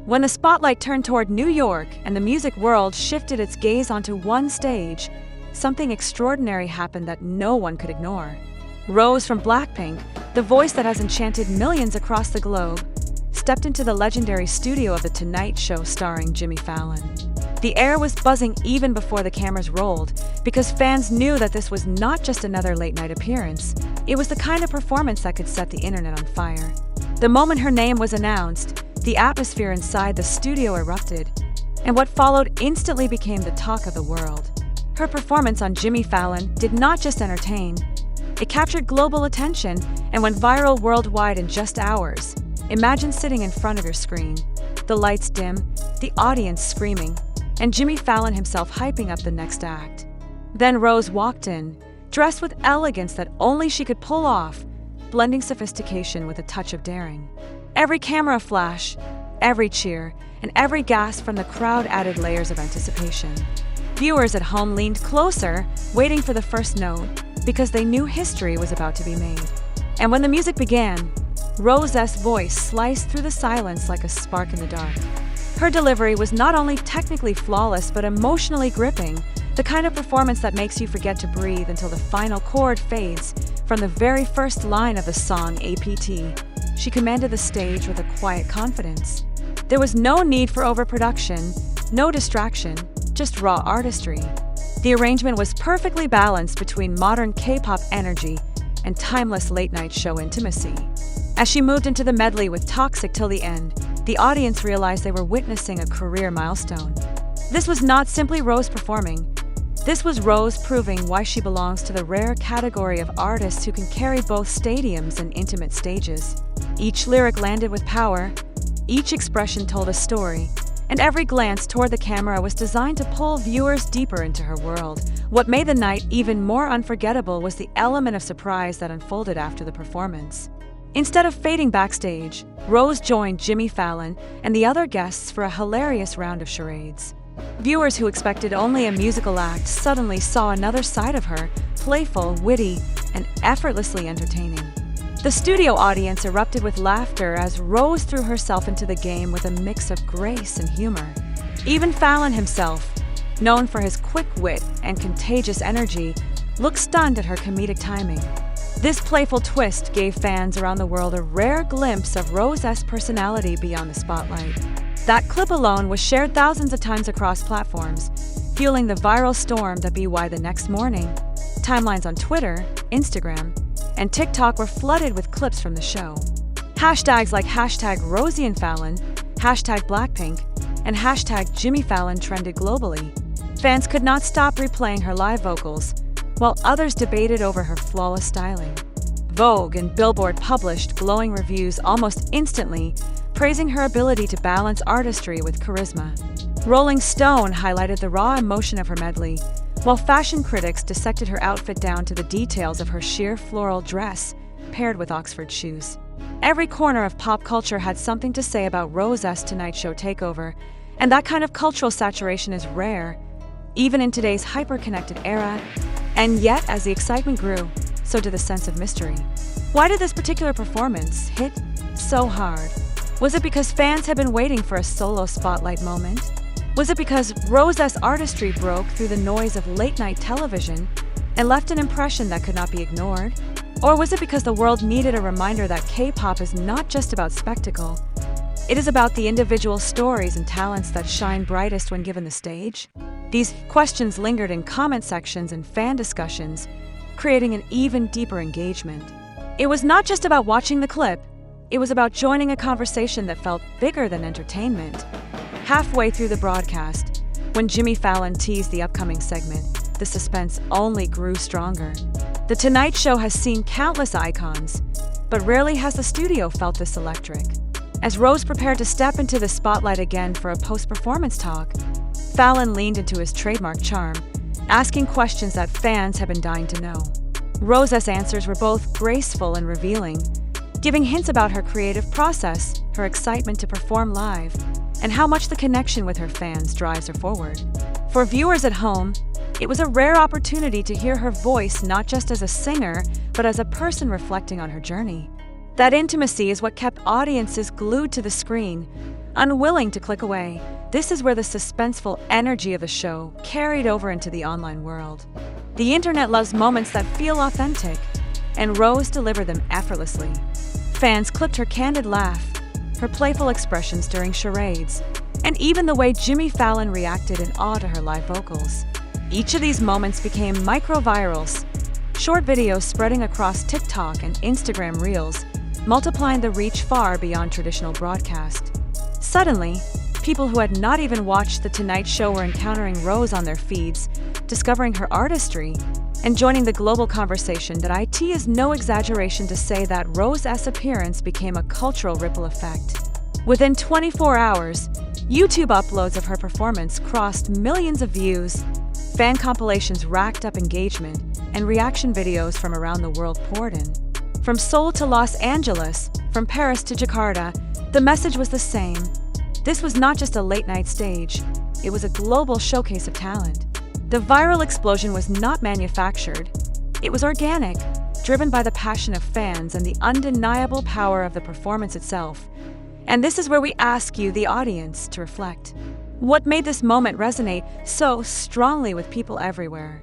When the spotlight turned toward New York and the music world shifted its gaze onto one stage, something extraordinary happened that no one could ignore. Rose from BLACKPINK, the voice that has enchanted millions across the globe, stepped into the legendary studio of The Tonight Show starring Jimmy Fallon. The air was buzzing even before the cameras rolled, because fans knew that this was not just another late-night appearance. It was the kind of performance that could set the internet on fire. The moment her name was announced, the atmosphere inside the studio erupted, and what followed instantly became the talk of the world. Her performance on Jimmy Fallon did not just entertain, it captured global attention and went viral worldwide in just hours. Imagine sitting in front of your screen, the lights dim, the audience screaming, and Jimmy Fallon himself hyping up the next act. Then Rose walked in, dressed with elegance that only she could pull off, blending sophistication with a touch of daring. Every camera flash, every cheer, and every gasp from the crowd added layers of anticipation. Viewers at home leaned closer, waiting for the first note, because they knew history was about to be made. And when the music began, Rose's voice sliced through the silence like a spark in the dark. Her delivery was not only technically flawless but emotionally gripping, the kind of performance that makes you forget to breathe until the final chord fades from the very first line of the song APT. She commanded the stage with a quiet confidence. There was no need for overproduction, no distraction, just raw artistry. The arrangement was perfectly balanced between modern K-pop energy and timeless late-night show intimacy. As she moved into the medley with Toxic till the end, the audience realized they were witnessing a career milestone. This was not simply Rose performing. This was Rose proving why she belongs to the rare category of artists who can carry both stadiums and intimate stages. Each lyric landed with power, each expression told a story, and every glance toward the camera was designed to pull viewers deeper into her world. What made the night even more unforgettable was the element of surprise that unfolded after the performance. Instead of fading backstage, Rose joined Jimmy Fallon and the other guests for a hilarious round of charades. Viewers who expected only a musical act suddenly saw another side of her, playful, witty, and effortlessly entertaining. The studio audience erupted with laughter as Rose threw herself into the game with a mix of grace and humor. Even Fallon himself, known for his quick wit and contagious energy, looked stunned at her comedic timing. This playful twist gave fans around the world a rare glimpse of Rose's personality beyond the spotlight. That clip alone was shared thousands of times across platforms, fueling the viral storm that be why the next morning, timelines on Twitter, Instagram, and TikTok were flooded with clips from the show. Hashtags like #RosieandFallon, #BLACKPINK, and #JimmyFallon trended globally. Fans could not stop replaying her live vocals, while others debated over her flawless styling. Vogue and Billboard published glowing reviews almost instantly, praising her ability to balance artistry with charisma. Rolling Stone highlighted the raw emotion of her medley, while fashion critics dissected her outfit down to the details of her sheer floral dress, paired with Oxford shoes. Every corner of pop culture had something to say about Rose's Tonight Show takeover, and that kind of cultural saturation is rare, even in today's hyper-connected era. And yet, as the excitement grew, so did the sense of mystery. Why did this particular performance hit so hard? Was it because fans had been waiting for a solo spotlight moment? Was it because Rose's artistry broke through the noise of late-night television and left an impression that could not be ignored? Or was it because the world needed a reminder that K-pop is not just about spectacle? It is about the individual stories and talents that shine brightest when given the stage? These questions lingered in comment sections and fan discussions, creating an even deeper engagement. It was not just about watching the clip, it was about joining a conversation that felt bigger than entertainment. Halfway through the broadcast, when Jimmy Fallon teased the upcoming segment, the suspense only grew stronger. The Tonight Show has seen countless icons, but rarely has the studio felt this electric. As Rose prepared to step into the spotlight again for a post-performance talk, Fallon leaned into his trademark charm, asking questions that fans have been dying to know. Rose's answers were both graceful and revealing, giving hints about her creative process, her excitement to perform live, and how much the connection with her fans drives her forward. For viewers at home, it was a rare opportunity to hear her voice not just as a singer, but as a person reflecting on her journey. That intimacy is what kept audiences glued to the screen, unwilling to click away. This is where the suspenseful energy of the show carried over into the online world. The internet loves moments that feel authentic, and Rose delivered them effortlessly. Fans clipped her candid laugh, her playful expressions during charades, and even the way Jimmy Fallon reacted in awe to her live vocals. Each of these moments became micro-virals, short videos spreading across TikTok and Instagram Reels, multiplying the reach far beyond traditional broadcast. Suddenly, people who had not even watched The Tonight Show were encountering Rose on their feeds, discovering her artistry, and joining the global conversation. That it is no exaggeration to say that Rose's appearance became a cultural ripple effect. Within 24 hours, YouTube uploads of her performance crossed millions of views, fan compilations racked up engagement, and reaction videos from around the world poured in. From Seoul to Los Angeles, from Paris to Jakarta, the message was the same. This was not just a late-night stage, it was a global showcase of talent. The viral explosion was not manufactured. It was organic, driven by the passion of fans and the undeniable power of the performance itself. And this is where we ask you, the audience, to reflect. What made this moment resonate so strongly with people everywhere?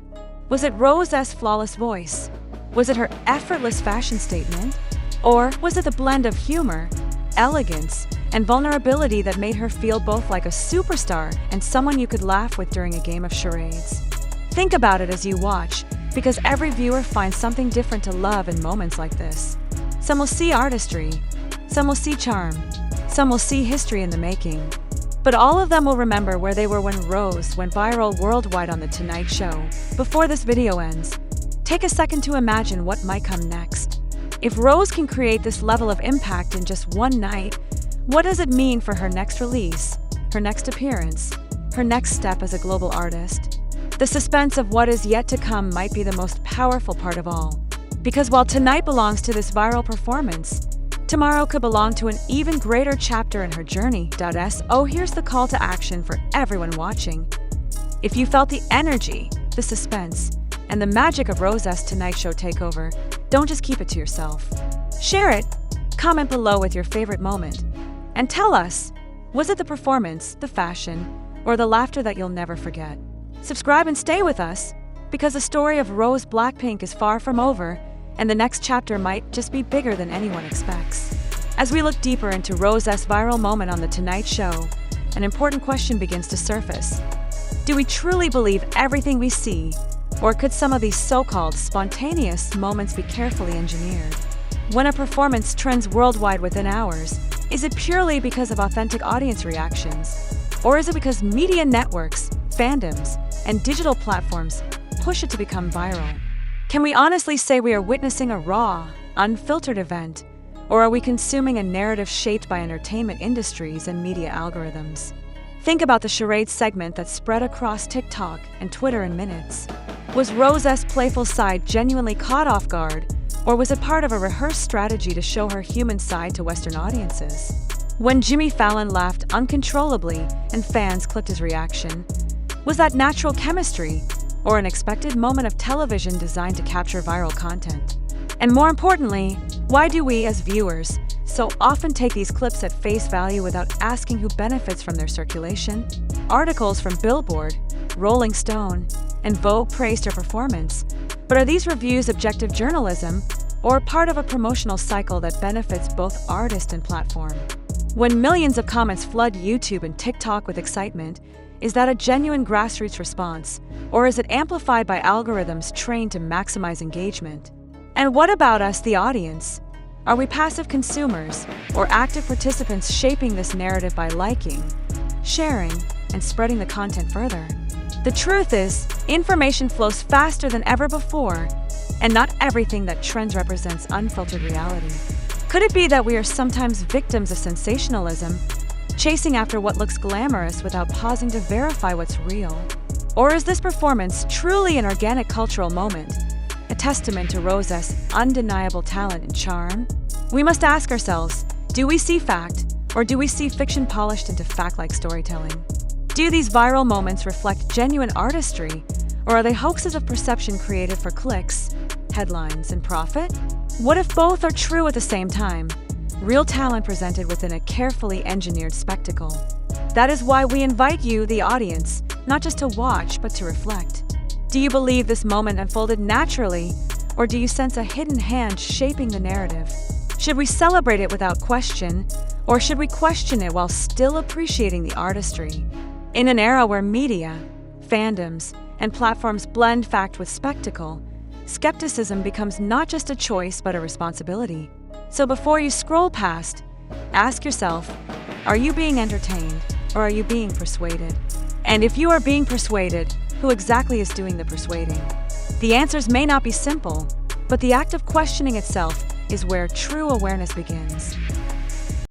Was it Rose's flawless voice? Was it her effortless fashion statement? Or was it the blend of humor, elegance, and vulnerability that made her feel both like a superstar and someone you could laugh with during a game of charades? Think about it as you watch, because every viewer finds something different to love in moments like this. Some will see artistry, some will see charm, some will see history in the making. But all of them will remember where they were when Rose went viral worldwide on The Tonight Show. Before this video ends, take a second to imagine what might come next. If Rose can create this level of impact in just one night, what does it mean for her next release, her next appearance, her next step as a global artist? The suspense of what is yet to come might be the most powerful part of all. Because while tonight belongs to this viral performance, tomorrow could belong to an even greater chapter in her journey. So here's the call to action for everyone watching. If you felt the energy, the suspense, and the magic of Rose's Tonight Show takeover, don't just keep it to yourself. Share it, comment below with your favorite moment, and tell us, was it the performance, the fashion, or the laughter that you'll never forget? Subscribe and stay with us, because the story of ROSÉ BLACKPINK is far from over, and the next chapter might just be bigger than anyone expects. As we look deeper into Rose's viral moment on The Tonight Show, an important question begins to surface. Do we truly believe everything we see, or could some of these so-called spontaneous moments be carefully engineered? When a performance trends worldwide within hours, is it purely because of authentic audience reactions? Or is it because media networks, fandoms, and digital platforms push it to become viral? Can we honestly say we are witnessing a raw, unfiltered event, or are we consuming a narrative shaped by entertainment industries and media algorithms? Think about the charade segment that spread across TikTok and Twitter in minutes. Was Rose's playful side genuinely caught off guard, or was it part of a rehearsed strategy to show her human side to Western audiences? When Jimmy Fallon laughed uncontrollably and fans clipped his reaction, was that natural chemistry, or an expected moment of television designed to capture viral content? And more importantly, why do we as viewers so often take these clips at face value without asking who benefits from their circulation? Articles from Billboard, Rolling Stone, and Vogue praised her performance, but are these reviews objective journalism, or part of a promotional cycle that benefits both artist and platform? When millions of comments flood YouTube and TikTok with excitement, is that a genuine grassroots response, or is it amplified by algorithms trained to maximize engagement? And what about us, the audience? Are we passive consumers, or active participants shaping this narrative by liking, sharing, and spreading the content further? The truth is, information flows faster than ever before, and not everything that trends represents unfiltered reality. Could it be that we are sometimes victims of sensationalism, chasing after what looks glamorous without pausing to verify what's real? Or is this performance truly an organic cultural moment, a testament to Rose's undeniable talent and charm? We must ask ourselves, do we see fact, or do we see fiction polished into fact-like storytelling? Do these viral moments reflect genuine artistry, or are they hoaxes of perception created for clicks, headlines, and profit? What if both are true at the same time? real talent presented within a carefully engineered spectacle. That is why we invite you, the audience, not just to watch, but to reflect. Do you believe this moment unfolded naturally, or do you sense a hidden hand shaping the narrative? Should we celebrate it without question, or should we question it while still appreciating the artistry? In an era where media, fandoms, and platforms blend fact with spectacle, skepticism becomes not just a choice but a responsibility. So before you scroll past, ask yourself, are you being entertained or are you being persuaded? And if you are being persuaded, who exactly is doing the persuading? The answers may not be simple, but the act of questioning itself is where true awareness begins.